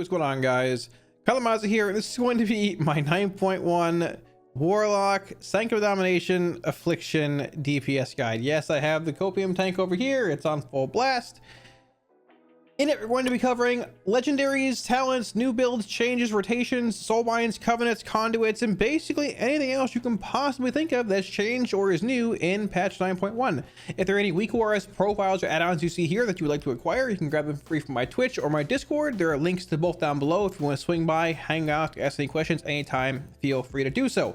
what's going on, guys? Kalamazi here, and this is going to be my 9.1 Warlock Sanctum Domination Affliction DPS guide. Yes, I have the Copium tank over here. It's on full blast. In it, we're going to be covering Legendaries, Talents, new builds, changes, rotations, Soulbinds, Covenants, Conduits, and basically anything else you can possibly think of that's changed or is new in patch 9.1. If there are any weak ORS profiles or add-ons you see here that you would like to acquire, you can grab them free from my Twitch or my Discord. There are links to both down below. If you want to swing by, hang out, ask any questions anytime, feel free to do so.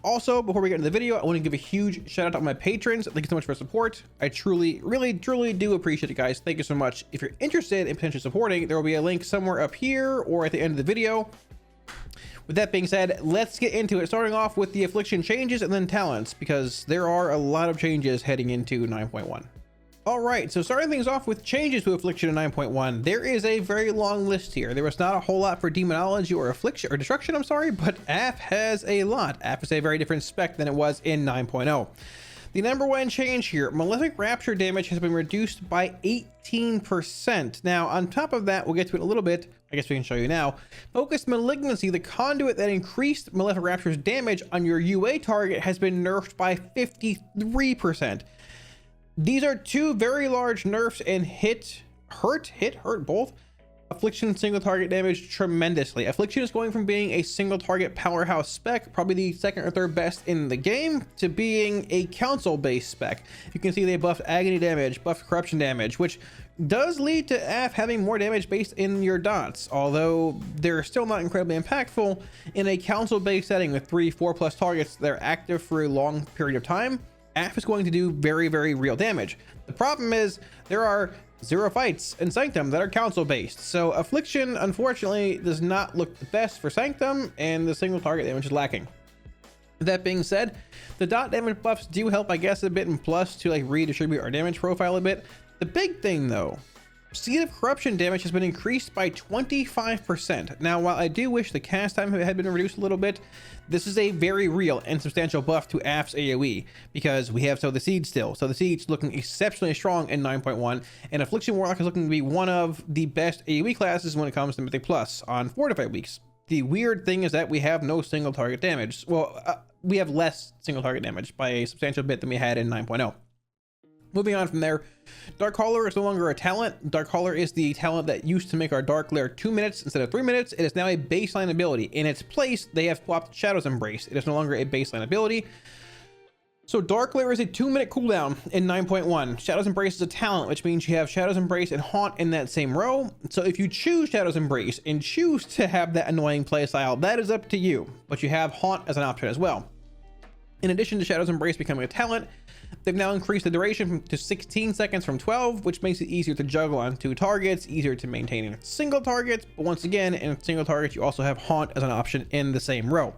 Also, before we get into the video, I want to give a huge shout out to my patrons. Thank you so much for support. I truly, really, truly do appreciate it, guys. Thank you so much. If you're interested in potentially supporting, there will be a link somewhere up here or at the end of the video. With that being said, let's get into it, starting off with the Affliction Changes and then Talents, because there are a lot of changes heading into 9.1. All right, so starting things off with changes to Affliction in 9.1, there is a very long list here. There was not a whole lot for Demonology or Affliction or Destruction, I'm sorry, but AF has a lot. AF is a very different spec than it was in 9.0. The number one change here, Malefic Rapture damage has been reduced by 18%. Now, on top of that, we'll get to it in a little bit. I guess we can show you now. Focused Malignancy, the conduit that increased Malefic Rapture's damage on your UA target, has been nerfed by 53%. These are two very large nerfs and hurt both Affliction single target damage tremendously. Affliction is going from being a single target powerhouse spec, probably the second or third best in the game, to being a council based spec. You can see they buffed agony damage, buffed corruption damage, which does lead to AF having more damage based in your dots, although they're still not incredibly impactful in a council based setting with 3-4+ targets that are active for a long period of time. AF is going to do very, very real damage. The problem is there are 0 fights in Sanctum that are council based, so Affliction unfortunately does not look the best for Sanctum, and the single target damage is lacking. That being said, the dot damage buffs do help, I guess, a bit, and plus to like redistribute our damage profile a bit. The big thing though, Seed of Corruption damage has been increased by 25%. Now, while I do wish the cast time had been reduced a little bit, this is a very real and substantial buff to AF's AoE, because we have Sow the Seed still. So the Seed's looking exceptionally strong in 9.1, and Affliction Warlock is looking to be one of the best AoE classes when it comes to Mythic Plus on 4 to 5 weeks. The weird thing is that we have no single target damage. Well, we have less single target damage by a substantial bit than we had in 9.0. Moving on from there, Dark Hauler is no longer a talent. Dark Hauler is the talent that used to make our Dark Lair 2 minutes instead of 3 minutes. It is now a baseline ability. In its place, they have swapped Shadow's Embrace. It is no longer a baseline ability. So Dark Lair is a 2-minute cooldown in 9.1. Shadow's Embrace is a talent, which means you have Shadow's Embrace and Haunt in that same row. So if you choose Shadow's Embrace and choose to have that annoying playstyle, that is up to you. But you have Haunt as an option as well. In addition to Shadow's Embrace becoming a talent, they've now increased the duration to 16 seconds from 12, which makes it easier to juggle on 2 targets, easier to maintain in single targets. But once again, in single targets, you also have Haunt as an option in the same row.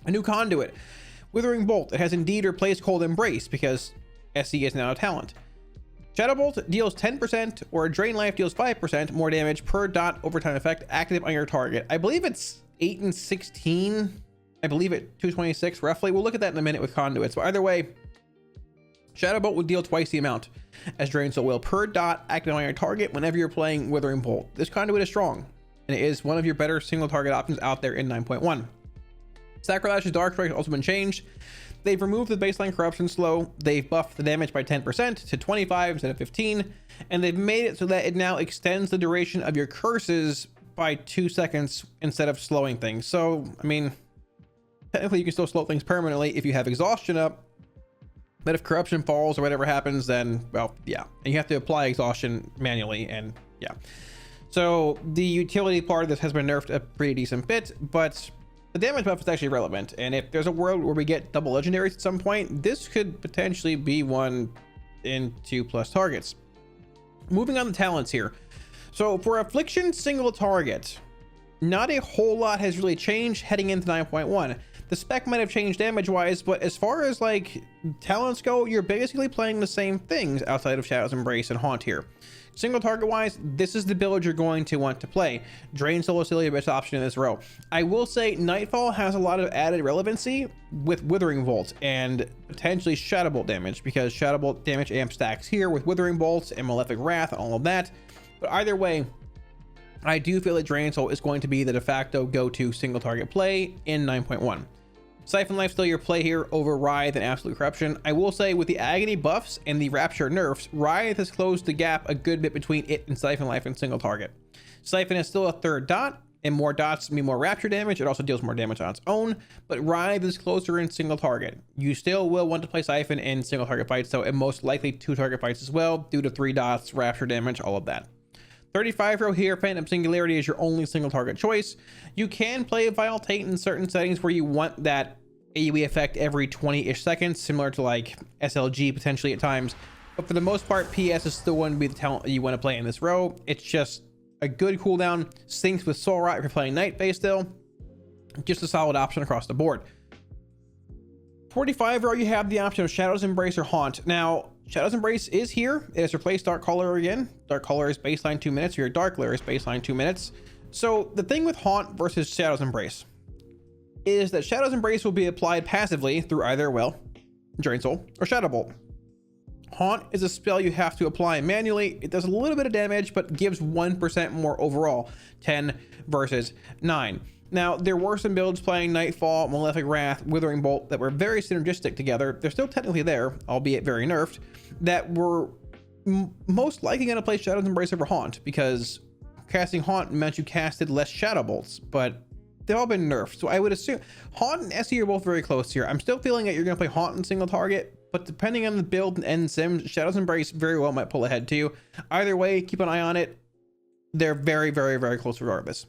A new conduit, Withering Bolt. It has indeed replaced Cold Embrace because SE is now a talent. Shadow Bolt deals 10% or Drain Life deals 5% more damage per dot overtime effect active on your target. I believe it's 8 and 16. I believe it 226 roughly. We'll look at that in a minute with conduits. But either way, Shadow Bolt would deal twice the amount as Drain Soul will per dot active on your target whenever you're playing Withering Bolt. This conduit is strong, and it is one of your better single target options out there in 9.1. Sacrilash's Dark Strike has also been changed. They've removed the baseline corruption slow. They've buffed the damage by 10% to 25 instead of 15, and they've made it so that it now extends the duration of your curses by 2 seconds instead of slowing things. So, I mean, technically you can still slow things permanently if you have exhaustion up, but if corruption falls or whatever happens, then, well, yeah, and you have to apply exhaustion manually, and yeah. So the utility part of this has been nerfed a pretty decent bit, but the damage buff is actually relevant, and if there's a world where we get double legendaries at some point, this could potentially be one in 2+ targets. Moving on to talents here. So for Affliction single target, not a whole lot has really changed heading into 9.1. The spec might have changed damage wise, but as far as like talents go, you're basically playing the same things outside of Shadow's Embrace and Haunt here. Single target wise, this is the build you're going to want to play. Drain Soul is still your best option in this row. I will say Nightfall has a lot of added relevancy with Withering Bolt and potentially Shadow Bolt damage, because Shadow Bolt damage amp stacks here with Withering Bolts and Malefic Wrath and all of that. But either way, I do feel that Drain Soul is going to be the de facto go-to single target play in 9.1. Siphon Life still your play here over Writhe and Absolute Corruption. I will say with the Agony buffs and the Rapture nerfs, Writhe has closed the gap a good bit between it and Siphon Life and single target. Siphon is still a third dot, and more dots mean more Rapture damage. It also deals more damage on its own, but Writhe is closer in single target. You still will want to play Siphon in single target fights, though, and most likely 2 target fights as well, due to 3 dots, Rapture damage, all of that. 35 row here, Phantom Singularity is your only single target choice. You can play Vile Taint in certain settings where you want that AoE effect every 20-ish seconds, similar to like SLG potentially at times. But for the most part, PS is still going to be the talent you want to play in this row. It's just a good cooldown, syncs with Soul Rot if you're playing Night Phase still. Just a solid option across the board. 45 row, you have the option of Shadow's Embrace or Haunt. Now, Shadow's Embrace is here. It has replaced Dark Caller again. Dark Caller is baseline 2 minutes, or your Dark Lair is baseline 2 minutes. So the thing with Haunt versus Shadow's Embrace is that Shadow's Embrace will be applied passively through either, well, Drain Soul or Shadow Bolt. Haunt is a spell you have to apply manually. It does a little bit of damage, but gives 1% more overall, 10 versus 9. Now, there were some builds playing Nightfall, Malefic Wrath, Withering Bolt that were very synergistic together. They're still technically there, albeit very nerfed, that were most likely going to play Shadow's Embrace over Haunt, because casting Haunt meant you casted less Shadow Bolts, but they've all been nerfed. So I would assume Haunt and SE are both very close here. I'm still feeling that you're going to play Haunt in single target, but depending on the build and end sim, Shadow's Embrace very well might pull ahead too. Either way, keep an eye on it. They're very, very, very close regardless.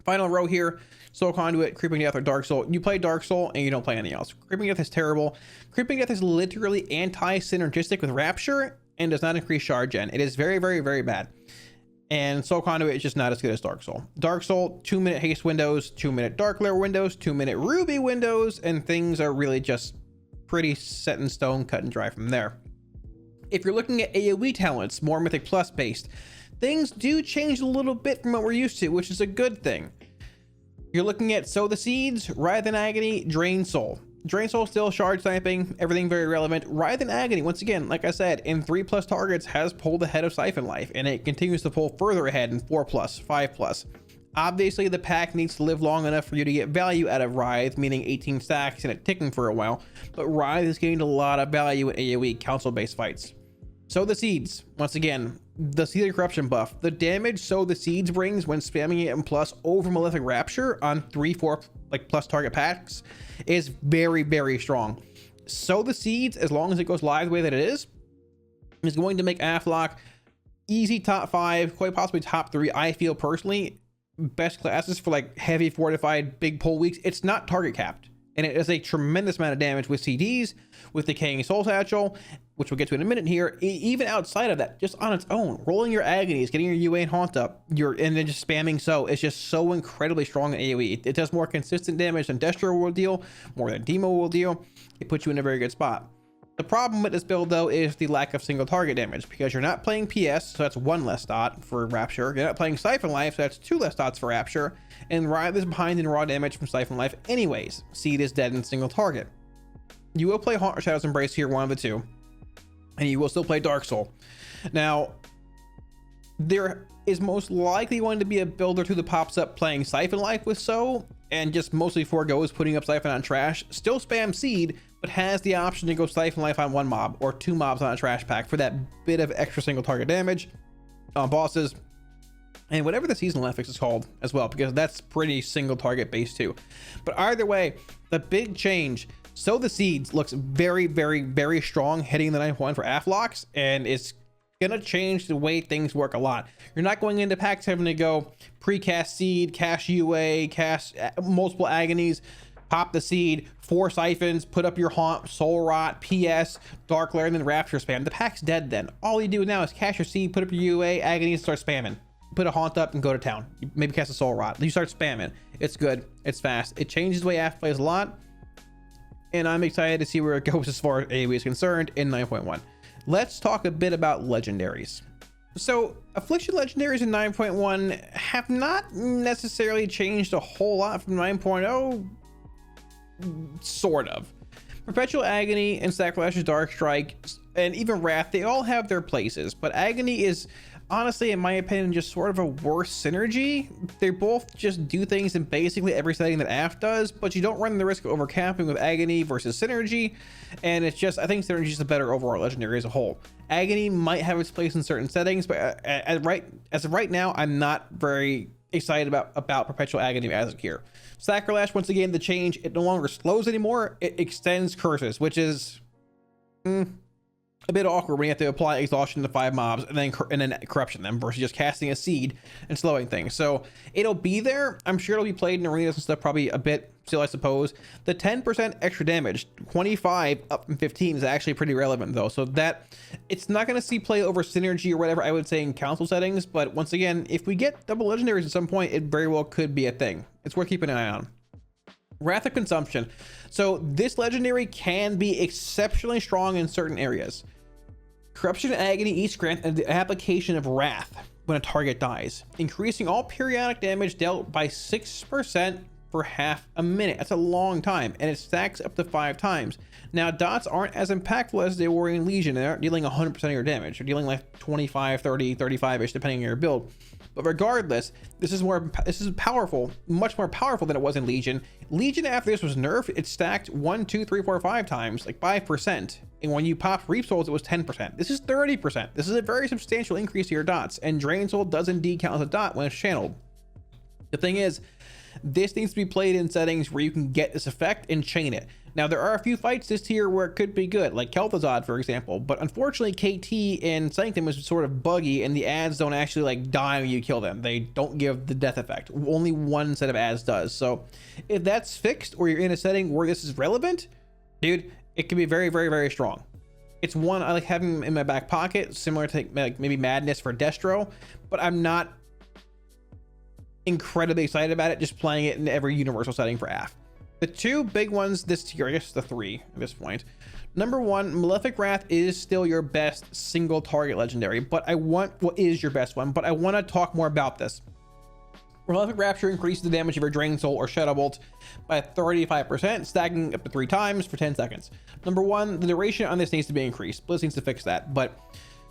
Final row here, Soul Conduit, Creeping Death, or Dark Soul. You play Dark Soul and you don't play anything else. Creeping Death is terrible. Creeping Death is literally anti-synergistic with Rapture and does not increase shard gen. It is very, very, very bad. And Soul Conduit is just not as good as Dark Soul. Dark Soul, 2-minute haste windows, 2-minute Dark Lair windows, 2-minute Ruby windows, and things are really just pretty set in stone, cut and dry from there. If you're looking at AoE talents, more Mythic Plus based, things do change a little bit from what we're used to, which is a good thing. You're looking at Sow the Seeds, Writhe and Agony, Drain Soul. Drain Soul still shard sniping, everything very relevant. Writhe and Agony, once again, like I said, in 3+ targets has pulled ahead of Siphon Life, and it continues to pull further ahead in 4+, 5+. Obviously, the pack needs to live long enough for you to get value out of Writhe, meaning 18 stacks and it ticking for a while, but Writhe has gained a lot of value in AoE council-based fights. Sow the Seeds, once again, the Seeded Corruption buff. The damage Sow the Seeds brings when spamming it in plus over Malefic Rapture on 3-4 like plus target packs is very, very strong. Sow the Seeds, as long as it goes live the way that it is going to make Afflock easy top 5, quite possibly top 3. I feel personally best classes for like heavy fortified big pull weeks. It's not target capped, and it does a tremendous amount of damage with CDs, with Decaying Soul Satchel, which we'll get to in a minute here. Even outside of that, just on its own, rolling your Agonies, getting your UA and Haunt up, and then just spamming Sow is just so incredibly strong in AoE. It does more consistent damage than Destro will deal, more than Demo will deal. It puts you in a very good spot. The problem with this build, though, is the lack of single target damage, because you're not playing PS, so that's 1 less dot for Rapture. You're not playing Siphon Life, so that's 2 less dots for Rapture. And Writhe is behind in raw damage from Siphon Life anyways. Seed is dead in single target. You will play Haunt or Shadow's Embrace here, one of the two, and you will still play Dark Soul. Now, there is most likely going to be a build or two that pops up playing Siphon Life with Sow, and just mostly forgoes putting up Siphon on trash. Still spam Seed, but has the option to go Siphon Life on 1 mob or 2 mobs on a trash pack for that bit of extra single target damage on bosses, and whatever the seasonal affix is called as well, because that's pretty single target based too. But either way, the big change, Sow the Seeds looks very, very, very strong heading in the 9.1 for Afflocks, and it's gonna change the way things work a lot. You're not going into packs having to go pre-cast Seed, cast UA, cast multiple Agonies, pop the Seed, 4 siphons, put up your Haunt, Soul Rot, PS, Dark Lair, and then Rapture spam. The pack's dead then. All you do now is cast your Seed, put up your UA, Agony, and start spamming. Put a Haunt up and go to town. Maybe cast a Soul Rot. You start spamming. It's good. It's fast. It changes the way AF plays a lot, and I'm excited to see where it goes as far as AoE is concerned in 9.1. Let's talk a bit about Legendaries. So Affliction Legendaries in 9.1 have not necessarily changed a whole lot from 9.0. Sort of. Perpetual Agony and Sacrilege, Dark Strike, and even Wrath, they all have their places, but Agony is honestly, in my opinion, just sort of a worse synergy. They both just do things in basically every setting that AF does, but you don't run the risk of overcapping with Agony versus Synergy. And it's just, I think Synergy is a better overall legendary as a whole. Agony might have its place in certain settings, but as of right now, I'm not very excited about Perpetual Agony as of here. Sacrilege, once again, the change, it no longer slows anymore, it extends curses, which is a bit awkward when you have to apply exhaustion to 5 mobs and then corruption them versus just casting a seed and slowing things. So it'll be there. I'm sure it'll be played in arenas and stuff probably a bit still, I suppose. The 10% extra damage, 25 up from 15, is actually pretty relevant though. So that it's not going to see play over synergy or whatever I would say in council settings. But once again, if we get double legendaries at some point, it very well could be a thing. It's worth keeping an eye on. Wrath of Consumption. So this legendary can be exceptionally strong in certain areas. Corruption and Agony each grant the application of Wrath when a target dies, increasing all periodic damage dealt by 6% for half a minute. That's a long time, and it stacks up to 5 times. Now, dots aren't as impactful as they were in Legion. They aren't dealing 100% of your damage. They're dealing like 25, 30, 35-ish, depending on your build. But regardless, this is powerful, much more powerful than it was in Legion. Legion, after this was nerfed, it stacked 1, 2, 3, 4, 5 times, like 5%. And when you pop Reap Souls, it was 10%. This is 30%. This is a very substantial increase to your dots, and Drain Soul does indeed count as a dot when it's channeled. The thing is, this needs to be played in settings where you can get this effect and chain it. Now, there are a few fights this tier where it could be good, like Kel'Thuzad, for example, but unfortunately, KT in Sanctum is sort of buggy, and the ads don't actually like die when you kill them. They don't give the death effect. Only one set of ads does. So if that's fixed, or you're in a setting where this is relevant, dude, it can be very, very, very strong. It's one I like having in my back pocket, similar to like maybe Madness for Destro, but I'm not incredibly excited about it just playing it in every universal setting for AF. The two big ones this tier, I guess the three at this point. Number one, Malefic Wrath is still your best single target legendary, but I want what is your best one, but I want to talk more about this. Malefic Rapture increases the damage of your Drain Soul or Shadow Bolt by 35%, stacking up to 3 times for 10 seconds. Number one, the duration on this needs to be increased. Blizz needs to fix that, but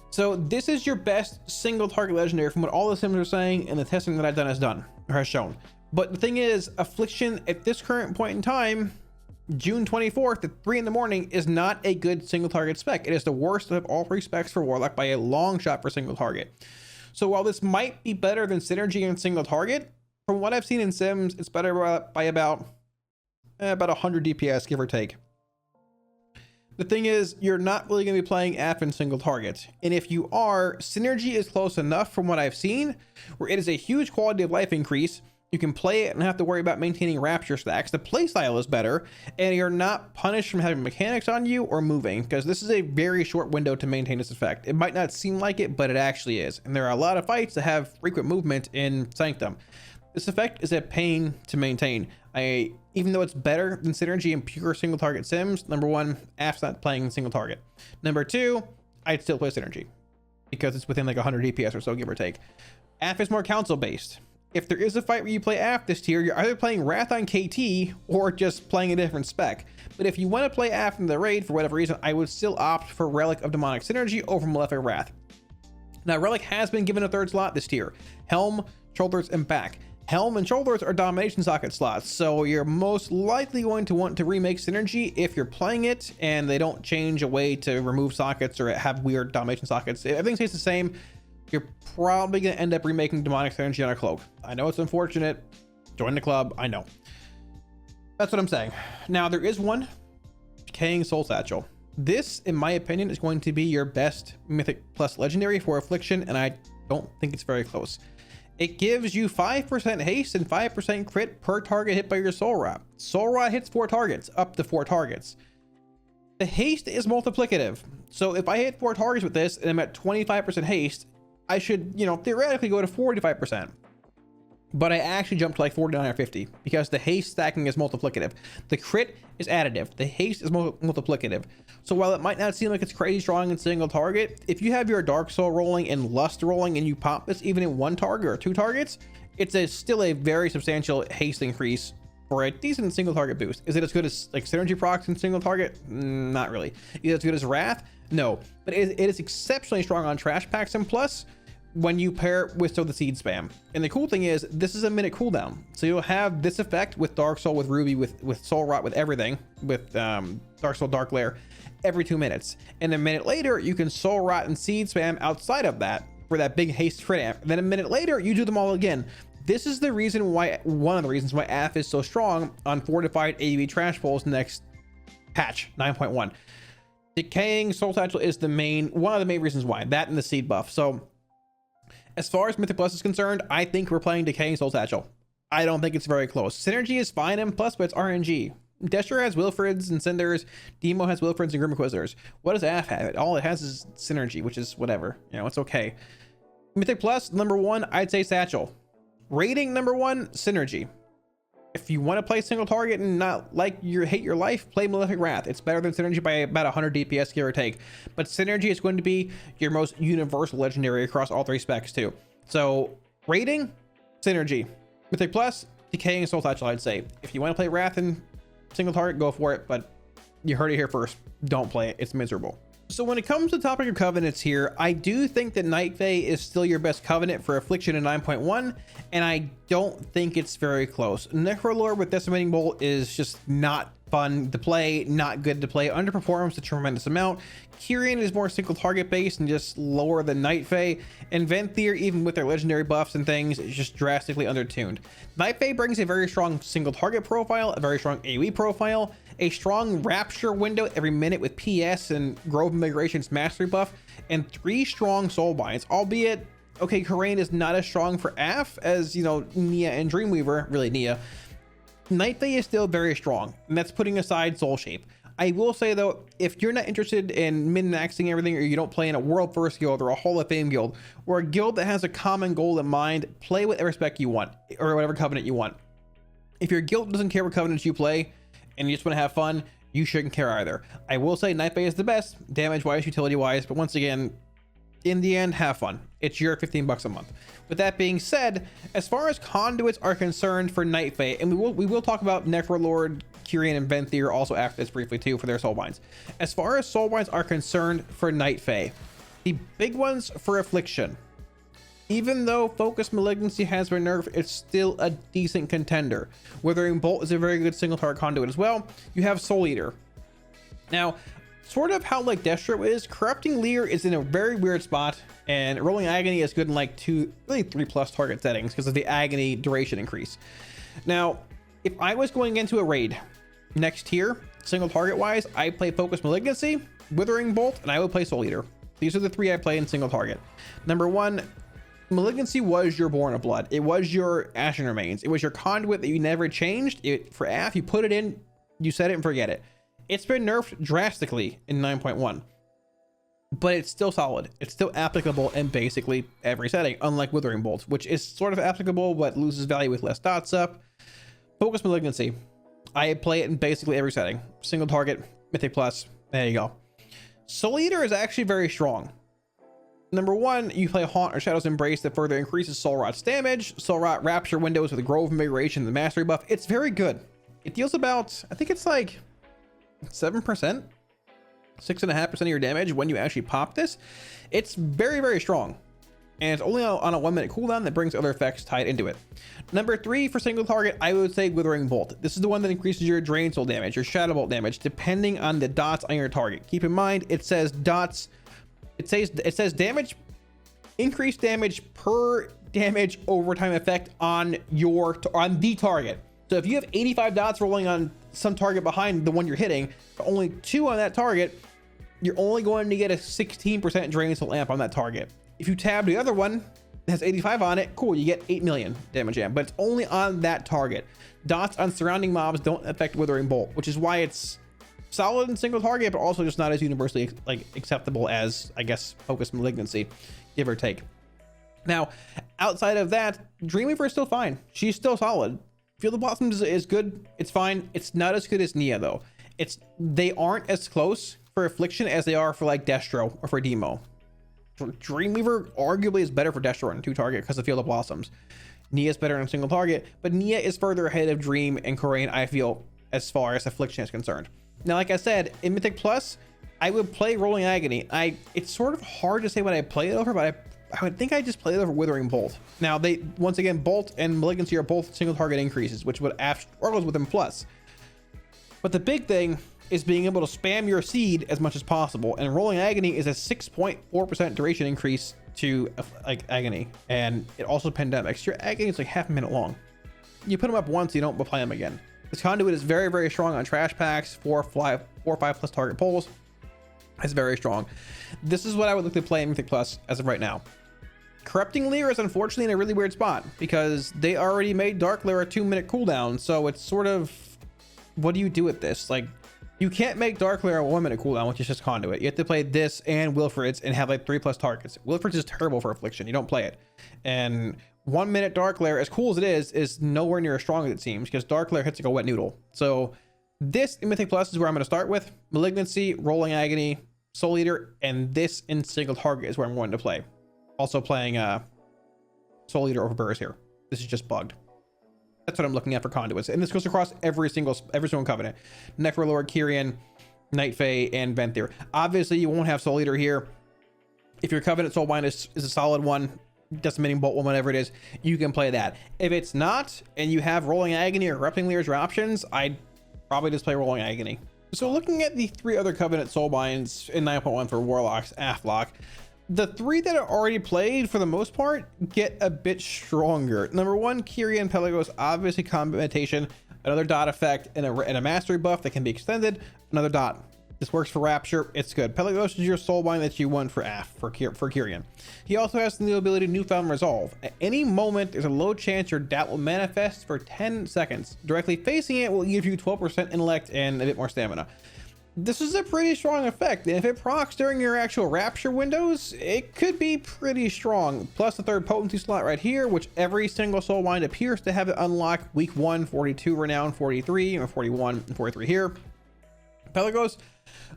so this is your best single target legendary from what all the sims are saying, and the testing that I've done has shown. But the thing is, Affliction at this current point in time, June 24th at 3 in the morning, is not a good single target spec. It is the worst of all 3 specs for Warlock by a long shot for single target. So while this might be better than Synergy and single target, from what I've seen in sims, it's better by about 100 DPS, give or take. The thing is, you're not really going to be playing AF in single target. And if you are, Synergy is close enough from what I've seen, where it is a huge quality of life increase. You can play it and not have to worry about maintaining Rapture stacks. The playstyle is better, and you're not punished from having mechanics on you or moving, because this is a very short window to maintain this effect. It might not seem like it, but it actually is. And there are a lot of fights that have frequent movement in Sanctum. This effect is a pain to maintain. Even though it's better than Synergy in pure single target sims, number one, AF's not playing single target. Number two, I'd still play Synergy because it's within like 100 DPS or so, give or take. AF is more council based. If there is a fight where you play AF this tier, you're either playing Wrath on KT or just playing a different spec. But if you want to play AF in the raid for whatever reason, I would still opt for Relic of Demonic Synergy over Malefic Wrath. Now, Relic has been given a 3rd slot this tier. Helm, Shoulders, and Back. Helm and Shoulders are domination socket slots, so you're most likely going to want to remake Synergy if you're playing it and they don't change a way to remove sockets or have weird domination sockets. If everything stays the same, you're probably going to end up remaking Demonic Synergy on a cloak. I know it's unfortunate. Join the club. I know. That's what I'm saying. Now, there is one, Decaying Soul Satchel. This, in my opinion, is going to be your best Mythic plus Legendary for Affliction, and I don't think it's very close. It gives you 5% haste and 5% crit per target hit by your Soul Rot. Soul Rot hits 4 targets, up to 4 targets. The haste is multiplicative. So if I hit 4 targets with this and I'm at 25% haste, I should, theoretically go to 45%. But I actually jumped to like 49 or 50 because the haste stacking is multiplicative. The crit is additive. The haste is multiplicative. So while it might not seem like it's crazy strong in single target, if you have your Dark Soul rolling and Lust rolling and you pop this even in 1 target or 2 targets, it's still a very substantial haste increase for a decent single target boost. Is it as good as like Synergy procs in single target? Not really. Is it as good as Wrath? No. But it is exceptionally strong on trash packs, and plus, when you pair it with the seed spam. And the cool thing is this is a minute cooldown, so you'll have this effect with Dark Soul, with Ruby, with Soul Rot, with everything, with Dark Soul, Dark Lair every 2 minutes. And a minute later you can Soul Rot and seed spam outside of that for that big haste crit amp. And then a minute later you do them all again. This is the reason why, one of the reasons why AF is so strong on fortified AoE trash pulls next patch 9.1. Decaying Soul Satchel is one of the main reasons why, that and the seed buff. So as far as Mythic Plus is concerned, I think we're playing Decaying Soul Satchel. I don't think it's very close. Synergy is fine and plus, but it's RNG. Destro has Wilfrids and Cinders. Demo has Wilfrids and Grim Inquisitors. What does AF have? All it has is Synergy, which is whatever. You know, it's okay. Mythic Plus, number 1, I'd say Satchel. Rating number 1, Synergy. If you want to play single target and not hate your life, play Malefic Wrath. It's better than Synergy by about 100 DPS, give or take. But Synergy is going to be your most universal legendary across all 3 specs too. So rating, Synergy. Mythic Plus, Decaying Soul Satchel, I'd say. If you want to play Wrath and single target, go for it. But you heard it here first. Don't play it. It's miserable. So when it comes to the topic of covenants here, I do think that Night Fae is still your best covenant for Affliction in 9.1, and I don't think it's very close. Necrolord with Decimating Bolt is just not fun to play, not good to play, underperforms a tremendous amount. Kyrian is more single target based and just lower than Night Fae, and Venthyr, even with their legendary buffs and things, is just drastically undertuned. Night Fae brings a very strong single target profile, a very strong AoE profile, a strong Rapture window every minute with PS and Grove Migration's Mastery buff, and 3 strong Soulbinds, albeit, okay, Kyrian is not as strong for AF as, you know, Nia and Dreamweaver, really Nia. Night Fae is still very strong, and that's putting aside Soul Shape. I will say though, if you're not interested in min-maxing everything, or you don't play in a World First guild or a Hall of Fame guild, or a guild that has a common goal in mind, play whatever spec you want, or whatever covenant you want. If your guild doesn't care what covenants you play, and you just want to have fun, you shouldn't care either. I will say Night Fae is the best, damage-wise, utility-wise, but once again, in the end, have fun. It's your $15 a month. With that being said, as far as conduits are concerned for Night Fae, and we will talk about Necrolord, Kyrian, and Venthyr also after this briefly too for their Soulbinds. As far as Soulbinds are concerned for Night Fae, the big ones for Affliction, even though Focus Malignancy has been nerfed, it's still a decent contender. Withering Bolt is a very good single target conduit as well. You have Soul Eater. Now, sort of how like Destro is, Corrupting Leer is in a very weird spot, and Rolling Agony is good in like 2, really 3+ target settings because of the Agony duration increase. Now, if I was going into a raid next tier, single target wise, I play Focus Malignancy, Withering Bolt, and I would play Soul Eater. These are the 3 I play in single target. Number 1, Malignancy was your Born of Blood. It was your Ashen Remains. It was your conduit that you never changed. For AF, you put it in, you set it and forget it. It's been nerfed drastically in 9.1, but it's still solid. It's still applicable in basically every setting, unlike Withering Bolt, which is sort of applicable but loses value with less dots up. Focus Malignancy, I play it in basically every setting. Single target, Mythic Plus, there you go. Soul Eater is actually very strong. Number 1, you play Haunt or Shadow's Embrace that further increases Soul Rot's damage. Soul Rot Rapture windows with a Grove Invigoration and the Mastery buff. It's very good. It deals about, I think it's like 7%, 6.5% of your damage when you actually pop this. It's very, very strong. And it's only on a 1-minute cooldown that brings other effects tied into it. Number 3 for single target, I would say Withering Bolt. This is the one that increases your Drain Soul damage, your Shadow Bolt damage, depending on the dots on your target. Keep in mind, it says dots. It says damage, increased damage per damage overtime effect on the target. So if you have 85 dots rolling on some target behind the one you're hitting, but only 2 on that target, you're only going to get a 16% Drain Soul amp on that target. If you tab the other one that has 85 on it, cool, you get 8 million damage amp, but it's only on that target. Dots on surrounding mobs don't affect Withering Bolt, which is why it's solid in single target, but also just not as universally like acceptable as, I guess, Focus Malignancy, give or take. Now, outside of that, Dreamweaver is still fine. She's still solid. Field of Blossoms is good. It's fine. It's not as good as Nia though. They aren't as close for Affliction as they are for like Destro or for Demo. Dreamweaver arguably is better for Destro on 2 target because of Field of Blossoms. Nia is better on single target, but Nia is further ahead of Dream and Kyrian, I feel, as far as Affliction is concerned. Now, like I said, in Mythic Plus, I would play Rolling Agony. It's sort of hard to say what I play it over, but I I would think I just play over Withering Bolt. Now they, once again, Bolt and Malignancy are both single target increases, which would Aff struggles with them plus. But the big thing is being able to spam your seed as much as possible, and Rolling Agony is a 6.4% duration increase to like Agony, and it also pandemics. Your Agony is like half a minute long. You put them up once, you don't apply them again. This Conduit is very, very strong on trash packs, 4 or 5 plus target pulls. It's very strong. This is what I would look to play in Mythic Plus as of right now. Corrupting Leer is unfortunately in a really weird spot because they already made Dark Lair a 2-minute cooldown, so it's sort of, what do you do with this? Like, you can't make Dark Lair a 1-minute cooldown, which is just Conduit. You have to play this and Wilfred's and have like 3+ targets. Wilfred's is terrible for Affliction. You don't play it. And 1-minute Dark Lair, as cool as it is nowhere near as strong as it seems, because Dark Lair hits like a wet noodle. So this in Mythic Plus is where I'm going to start with. Malignancy, Rolling Agony, Soul Eater, and this in single target is where I'm going to play. Also playing Soul Eater over Burrs here. This is just bugged. That's what I'm looking at for Conduits, and this goes across every single covenant. Necrolord, Kyrian, Night Fae, and Venthyr. Obviously, you won't have Soul Eater here. If your Covenant Soulbind is a solid one, Decimating Bolt one, whatever it is, you can play that. If it's not, and you have Rolling Agony or Corrupting Leer as your options, I'd probably just play Rolling Agony. So looking at the 3 other Covenant Soulbinds in 9.1 for Warlocks, Afflock, the 3 that are already played for the most part get a bit stronger. Number 1, Kyrian Pelagos, obviously combat meditation, another dot effect, and a mastery buff that can be extended, another dot. This works for Rapture, it's good. Pelagos is your Soulbind that you want for Kyrian. He also has the new ability Newfound Resolve. At any moment, there's a low chance your doubt will manifest for 10 seconds. Directly facing it will give you 12% intellect and a bit more stamina. This is a pretty strong effect, and if it procs during your actual Rapture windows, it could be pretty strong. Plus the 3rd potency slot right here, which every single Soulbind appears to have it unlocked week 1, 42 Renown, 43, or 41 and 43 here. Pelagos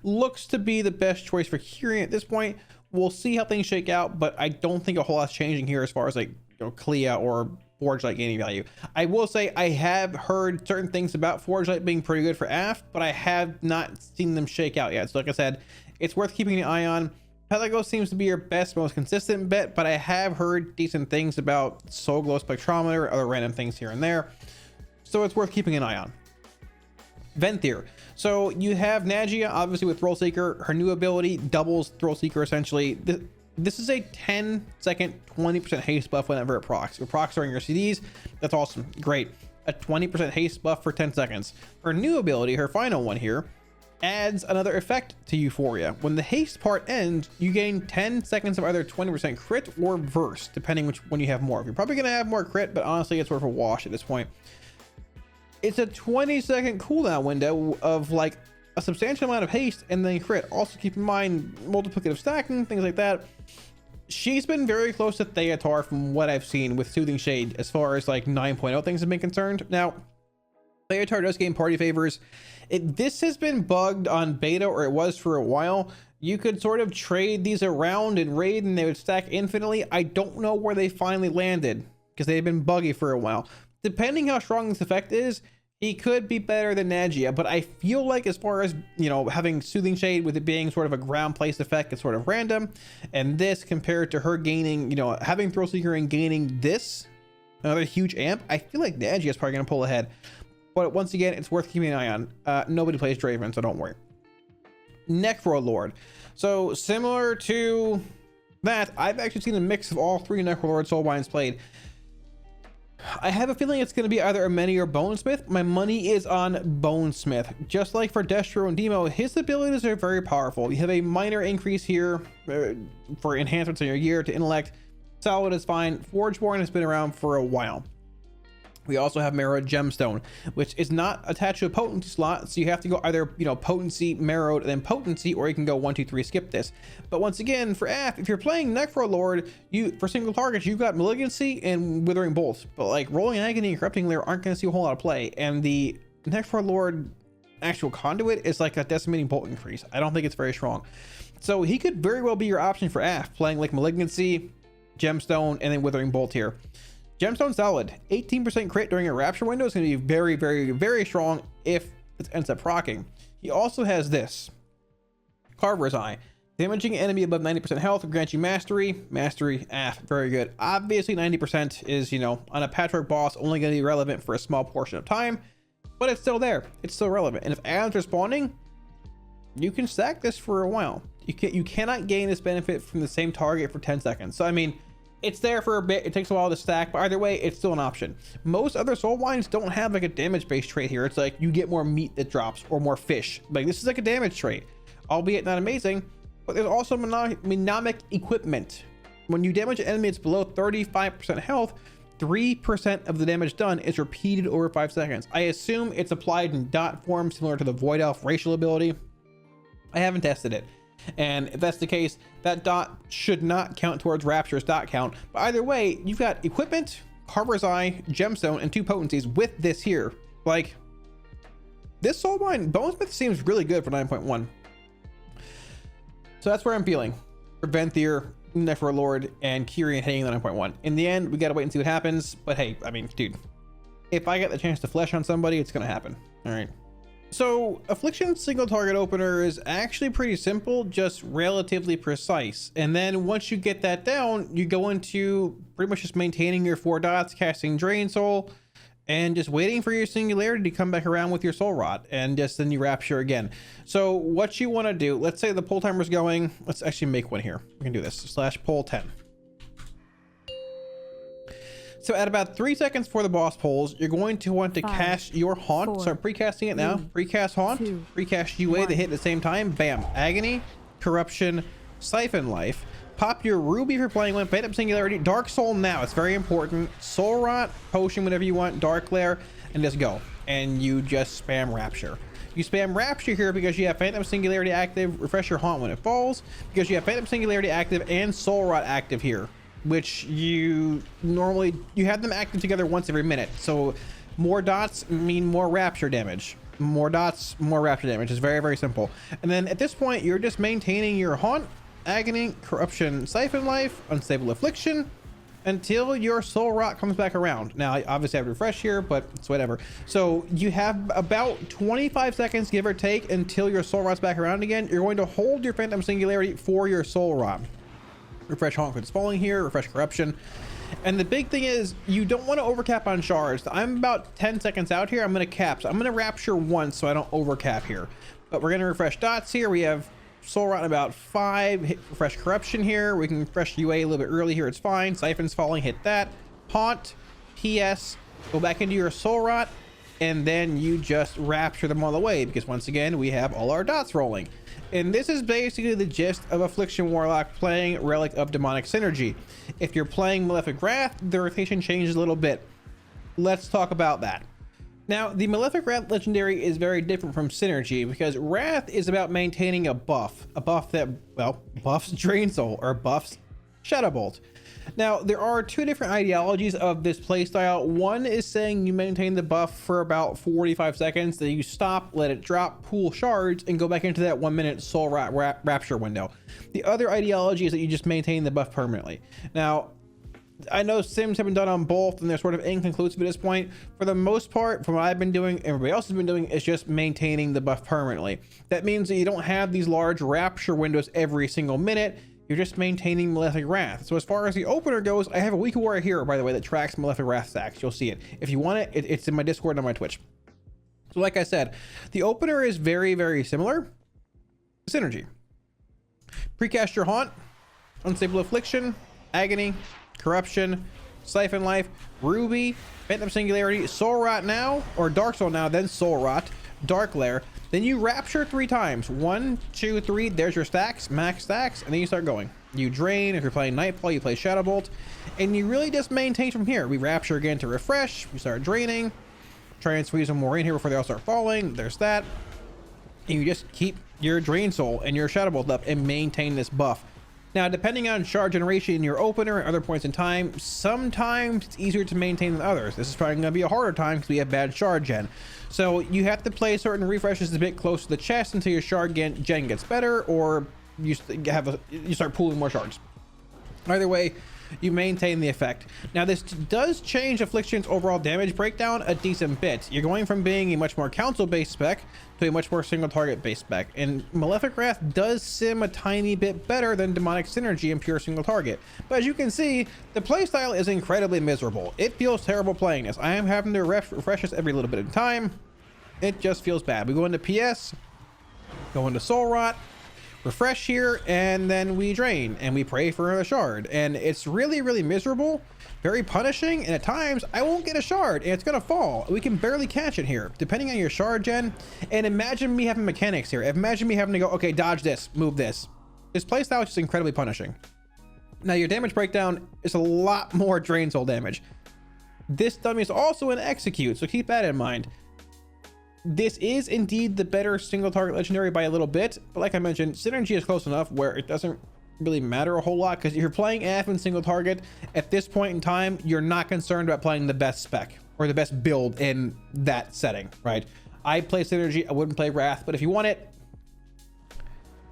looks to be the best choice for Kyrian at this point. We'll see how things shake out, but I don't think a whole lot's changing here as far as like, you know, Clea or Forge Light gaining value. I will say I have heard certain things about Forge Light being pretty good for Aff, but I have not seen them shake out yet. So like I said, it's worth keeping an eye on. Pelagos seems to be your best, most consistent bet, but I have heard decent things about Soul Glow Spectrometer, other random things here and there. So it's worth keeping an eye on. Venthyr. So you have Nagia, obviously with Thrill Seeker. Her new ability doubles Thrill Seeker essentially. This is a 10-second, 20% haste buff whenever it procs. If it procs during your CDs, that's awesome. Great. A 20% haste buff for 10 seconds. Her new ability, her final one here, adds another effect to Euphoria. When the haste part ends, you gain 10 seconds of either 20% crit or verse, depending which one you have more. You're probably going to have more crit, but honestly, it's worth a wash at this point. It's a 20-second cooldown window of like a substantial amount of haste and then crit. Also keep in mind multiplicative stacking, things like that. She's been very close to Theatar from what I've seen with Soothing Shade as far as like 9.0 things have been concerned. Now, Theatar does gain party favors. This has been bugged on beta, or it was for a while. You could sort of trade these around and raid and they would stack infinitely. I don't know where they finally landed because they've been buggy for a while. Depending how strong this effect is, he could be better than Nagia, but I feel like as far as, you know, having Soothing Shade with it being sort of a ground place effect, it's sort of random, and this compared to her gaining, you know, having Thrill Seeker and gaining this, another huge amp, I feel like Nagia is probably going to pull ahead. But once again, it's worth keeping an eye on. Nobody plays Draven, so don't worry. Necrolord. So similar to that, I've actually seen a mix of all 3 Necrolord Soulbinds played. I have a feeling it's going to be either a Many or Bonesmith. My money is on Bonesmith. Just like for Destro and Demo, his abilities are very powerful. You have a minor increase here for enhancements in your gear to intellect. Solid is fine. Forgeborn has been around for a while. We also have Marrowed Gemstone, which is not attached to a potency slot, so you have to go either, you know, potency, marrowed, and then potency, or you can go 1, 2, 3, skip this. But once again, for Aff, if you're playing Necrolord, for single targets, you've got Malignancy and Withering Bolt. But like Rolling Agony and Corrupting Leer aren't going to see a whole lot of play, and the Necrolord actual Conduit is like a Decimating Bolt increase. I don't think it's very strong. So he could very well be your option for Aff, playing like Malignancy, Gemstone, and then Withering Bolt here. Gemstone solid. 18% crit during a Rapture window is going to be very, very, very strong if it ends up proccing. He also has this. Carver's Eye. Damaging enemy above 90% health will grant you mastery. Mastery, very good. Obviously 90% is, you know, on a patchwork boss only going to be relevant for a small portion of time, but it's still there. It's still relevant. And if ads are spawning, you can stack this for a while. You cannot gain this benefit from the same target for 10 seconds. So I mean, it's there for a bit. It takes a while to stack, but either way, it's still an option. Most other Soulbinds don't have like a damage based trait here. It's like you get more meat that drops or more fish. Like this is like a damage trait, albeit not amazing. But there's also mnemonic equipment. When you damage an enemy that's below 35% health, 3% of the damage done is repeated over 5 seconds. I assume it's applied in dot form, similar to the Void Elf racial ability. I haven't tested it. And if that's the case, that dot should not count towards Rapture's dot count. But either way, you've got equipment, Carver's Eye, Gemstone, and 2 potencies with this here. Like, this Soulbind Bonesmith seems really good for 9.1. So that's where I'm feeling for Venthyr, Necrolord, and Kyrian hitting the 9.1. In the end, we gotta wait and see what happens. But hey, I mean, dude, if I get the chance to flesh on somebody, it's gonna happen. All right. So Affliction's single target opener is actually pretty simple, just relatively precise. And then once you get that down, you go into pretty much just maintaining your 4 dots, casting Drain Soul, and just waiting for your singularity to come back around with your Soul Rot, and just then you Rapture again. So what you want to do, let's say the pull timer's going, let's actually make one here. We can do this, /pull 10. So at about 3 seconds before the boss pulls, you're going to want to cast your Haunt. Start precasting it now. Precast Haunt, precast UA to hit at the same time. Bam. Agony, Corruption, Siphon Life. Pop your Ruby for playing one. Phantom Singularity. Dark Soul now. It's very important. Soul Rot, Potion, whatever you want. Dark Glare, and just go. And you just spam Rapture. You spam Rapture here because you have Phantom Singularity active. Refresh your Haunt when it falls. Because you have Phantom Singularity active and Soul Rot active here, which you have them active together once every minute. So more dots mean more Rapture damage. More dots, more Rapture damage. It's very, very simple. And then at this point, you're just maintaining your Haunt, Agony, Corruption, Siphon Life, Unstable Affliction until your Soul Rot comes back around. Now, I obviously have to refresh here, but it's whatever. So you have about 25 seconds, give or take, until your Soul Rot's back around again. You're going to hold your Phantom Singularity for your Soul Rot. Refresh Haunt for falling here, refresh Corruption. And the big thing is, you don't want to overcap on shards. I'm about 10 seconds out here. I'm going to cap. So I'm going to Rapture once so I don't overcap here. But we're going to refresh dots here. We have Soul Rot in about 5. Hit refresh Corruption here. We can refresh UA a little bit early here. It's fine. Siphon's falling. Hit that. Haunt. PS. Go back into your Soul Rot. And then you just Rapture them all the way. Because once again, we have all our dots rolling. And this is basically the gist of Affliction Warlock playing Relic of Demonic Synergy. If you're playing Malefic Wrath, the rotation changes a little bit. Let's talk about that. Now, the Malefic Wrath Legendary is very different from Synergy because Wrath is about maintaining a buff that, well, buffs Drain Soul or buffs Shadow Bolt. Now, there are 2 different ideologies of this playstyle. One is saying you maintain the buff for about 45 seconds, then you stop, let it drop, pool shards, and go back into that 1 minute Soul Rapture window. The other ideology is that you just maintain the buff permanently. Now, I know sims have been done on both and they're sort of inconclusive at this point. For the most part, from what I've been doing, everybody else has been doing, is just maintaining the buff permanently. That means that you don't have these large Rapture windows every single minute. You're just maintaining Malefic Wrath. So as far as the opener goes, I have a Week of War here, by the way, that tracks Malefic Wrath stacks. You'll see it. If you want it, it's in my Discord and on my Twitch. So like I said, the opener is very, very similar to Synergy. Precast your Haunt, Unstable Affliction, Agony, Corruption, Siphon Life, Ruby, Phantom Singularity, Soul Rot now, or Dark Soul now, then Soul Rot, Dark Lair. Then you Rapture 3 times. 1, 2, 3. There's your stacks, max stacks, and then you start going. You drain. If you're playing Nightfall, you play Shadow Bolt, and you really just maintain from here. We Rapture again to refresh. We start draining. Try and squeeze them more in here before they all start falling. There's that. And you just keep your Drain Soul and your Shadow Bolt up and maintain this buff. Now, depending on shard generation in your opener and other points in time, sometimes it's easier to maintain than others. This is probably going to be a harder time because we have bad shard gen. So you have to play certain refreshes a bit close to the chest until your shard gen gets better, or you start pooling more shards. Either way, you maintain the effect. Now this does change Affliction's overall damage breakdown a decent bit. You're going from being a much more council based spec to a much more single target based spec, and Malefic Wrath does sim a tiny bit better than Demonic Synergy and pure single target. But as you can see, the playstyle is incredibly miserable. It feels terrible playing this. I am having to refresh this every little bit of time. It just feels bad. We go into PS, go into Soul Rot, refresh here, and then we drain and we pray for a shard, and it's really miserable, very punishing, and at times I won't get a shard and it's gonna fall. We can barely catch it here depending on your shard gen. And imagine me having mechanics here. Imagine me having to go, okay, dodge this, move this. This playstyle is just incredibly punishing. Now your damage breakdown is a lot more drain soul damage. This dummy is also an execute, so keep that in mind. This is indeed the better single target legendary by a little bit, but like I mentioned, synergy is close enough where it doesn't really matter a whole lot, because if you're playing AF in single target at this point in time, you're not concerned about playing the best spec or the best build in that setting, right? I play synergy, I wouldn't play Wrath, but if you want it,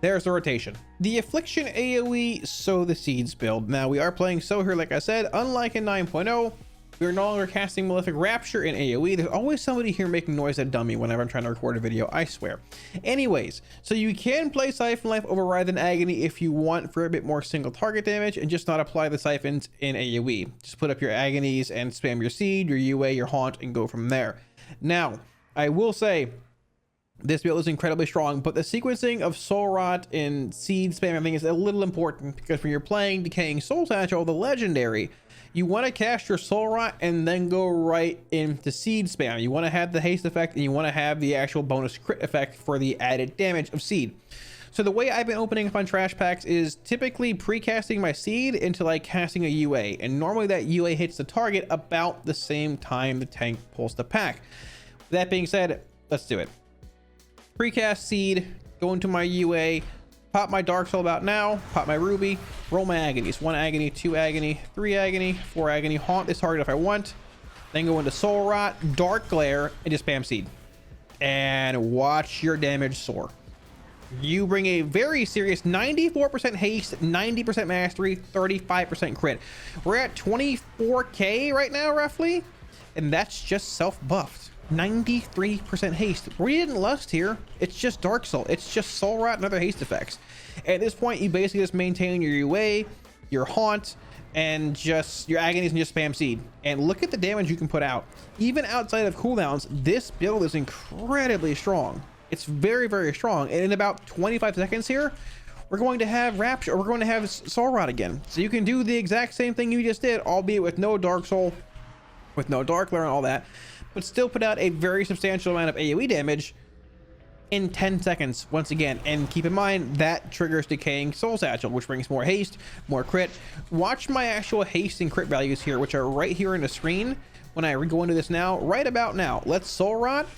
there's the rotation. The Affliction AoE Sow the Seeds build. Now we are playing Sow here, like I said. Unlike in 9.0, we're no longer casting Malefic Rapture in AoE. There's always somebody here making noise at dummy whenever I'm trying to record a video, I swear. Anyways, so you can play Siphon Life Override and Agony if you want for a bit more single target damage, and just not apply the Siphons in AoE. Just put up your Agonies and spam your Seed, your UA, your Haunt, and go from there. Now, I will say, this build is incredibly strong, but the sequencing of Soul Rot and Seed spam, I think, is a little important, because when you're playing Decaying Soul Satchel, the Legendary, you want to cast your Soul Rot and then go right into Seed spam. You want to have the haste effect, and you want to have the actual bonus crit effect for the added damage of Seed. So the way I've been opening up on trash packs is typically pre-casting my Seed into like casting a UA, and normally that UA hits the target about the same time the tank pulls the pack. That being said, let's do it. Precast Seed, go into my UA, pop my Dark Soul about now, pop my Ruby, roll my Agonies. 1 Agony, 2 Agony, 3 Agony, 4 Agony, haunt this target if I want. Then go into Soul Rot, Dark Glare, and just spam Seed. And watch your damage soar. You bring a very serious 94% haste, 90% mastery, 35% crit. We're at 24k right now, roughly, and that's just self-buffed. 93% haste. We didn't lust here. It's just Dark Soul. It's just Soul Rot and other haste effects. At this point, you basically just maintain your UA, your Haunt, and just your Agonies, and just spam Seed. And look at the damage you can put out. Even outside of cooldowns, this build is incredibly strong. It's very strong. And in about 25 seconds here, we're going to have Rapture, or we're going to have Soul Rot again. So you can do the exact same thing you just did, albeit with no Dark Soul, with no Dark Glare and all that, but still put out a very substantial amount of AoE damage in 10 seconds once again. And keep in mind that triggers Decaying Soul Satchel, which brings more haste, more crit. Watch my actual haste and crit values here, which are right here in the screen when I go into this now, right about now. Let's Soul Rot,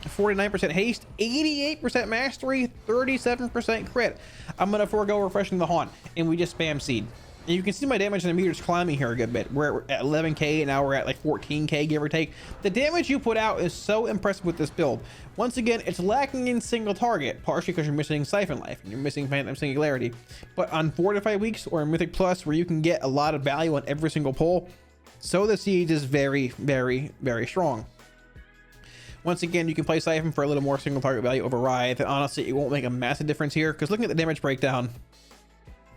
49% haste, 88% mastery, 37% crit. I'm gonna forego refreshing the Haunt, and we just spam Seed. And you can see my damage in the meters climbing here a good bit. We're at 11k, and now we're at like 14k, give or take. The damage you put out is so impressive with this build. Once again, it's lacking in single target, partially because you're missing Siphon Life and you're missing Phantom Singularity. But on 4 to 5 weeks or in Mythic Plus, where you can get a lot of value on every single pull, Sow the Seeds is very strong. Once again, you can play Siphon for a little more single target value over Writhe, and honestly, it won't make a massive difference here, because looking at the damage breakdown,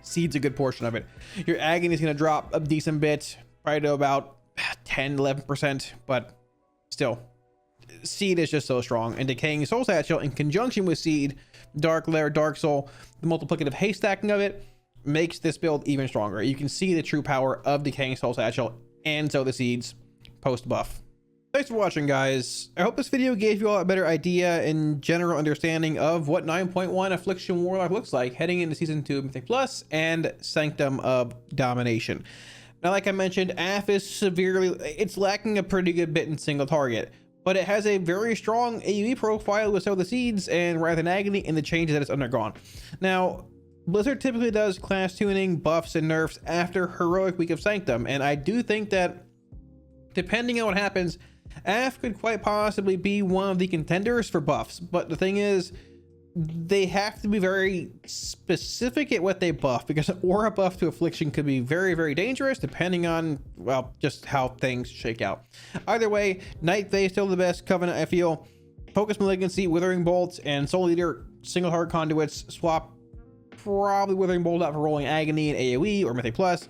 Seed's a good portion of it. Your Agony is going to drop a decent bit, probably to about 10-11%, but still, Seed is just so strong. And Decaying Soul Satchel in conjunction with Seed, Dark Glare, Dark Soul, the multiplicative haste stacking of it makes this build even stronger. You can see the true power of Decaying Soul Satchel and Sow the Seeds post buff. Thanks for watching, guys. I hope this video gave you all a better idea and general understanding of what 9.1 Affliction Warlock looks like heading into Season 2 of Mythic Plus and Sanctum of Domination. Now, like I mentioned, AF is it's lacking a pretty good bit in single target, but it has a very strong AoE profile with Sow the Seeds and Wrath and Agony and the changes that it's undergone. Now, Blizzard typically does class tuning, buffs, and nerfs after Heroic Week of Sanctum, and I do think that, depending on what happens, AF could quite possibly be one of the contenders for buffs. But the thing is, they have to be very specific at what they buff, because an aura buff to affliction could be very, very dangerous depending on, well, just how things shake out. Either way, Night Fae still the best Covenant, I feel. Focus Malignancy, Withering Bolts, and Soul Eater, single heart Conduits. Swap probably Withering Bolt out for rolling Agony and AoE or Mythic Plus,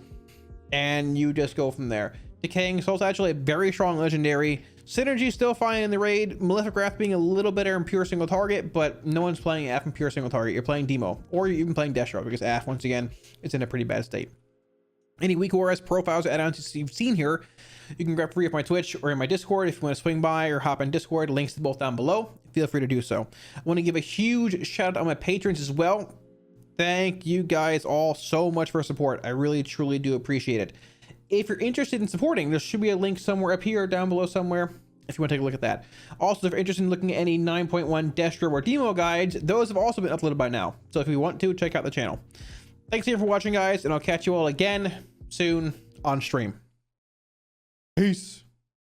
and you just go from there. Decaying Soul's actually a very strong legendary. Synergy still fine in the raid. Malefic Wrath being a little better in pure single target, but no one's playing AF in pure single target. You're playing Demo, or you're even playing Destro, because AF, once again, it's in a pretty bad state. Any weak auras, profiles, add-ons you've seen here, you can grab free of my Twitch or in my Discord. If you want to swing by or hop in Discord, links to both down below. Feel free to do so. I want to give a huge shout out on my patrons as well. Thank you guys all so much for support. I really, truly do appreciate it. If you're interested in supporting, there should be a link somewhere up here or down below somewhere if you want to take a look at that. Also, if you're interested in looking at any 9.1 Destro or Demo guides, those have also been uploaded by now. So if you want to, check out the channel. Thanks again for watching, guys, and I'll catch you all again soon on stream. Peace.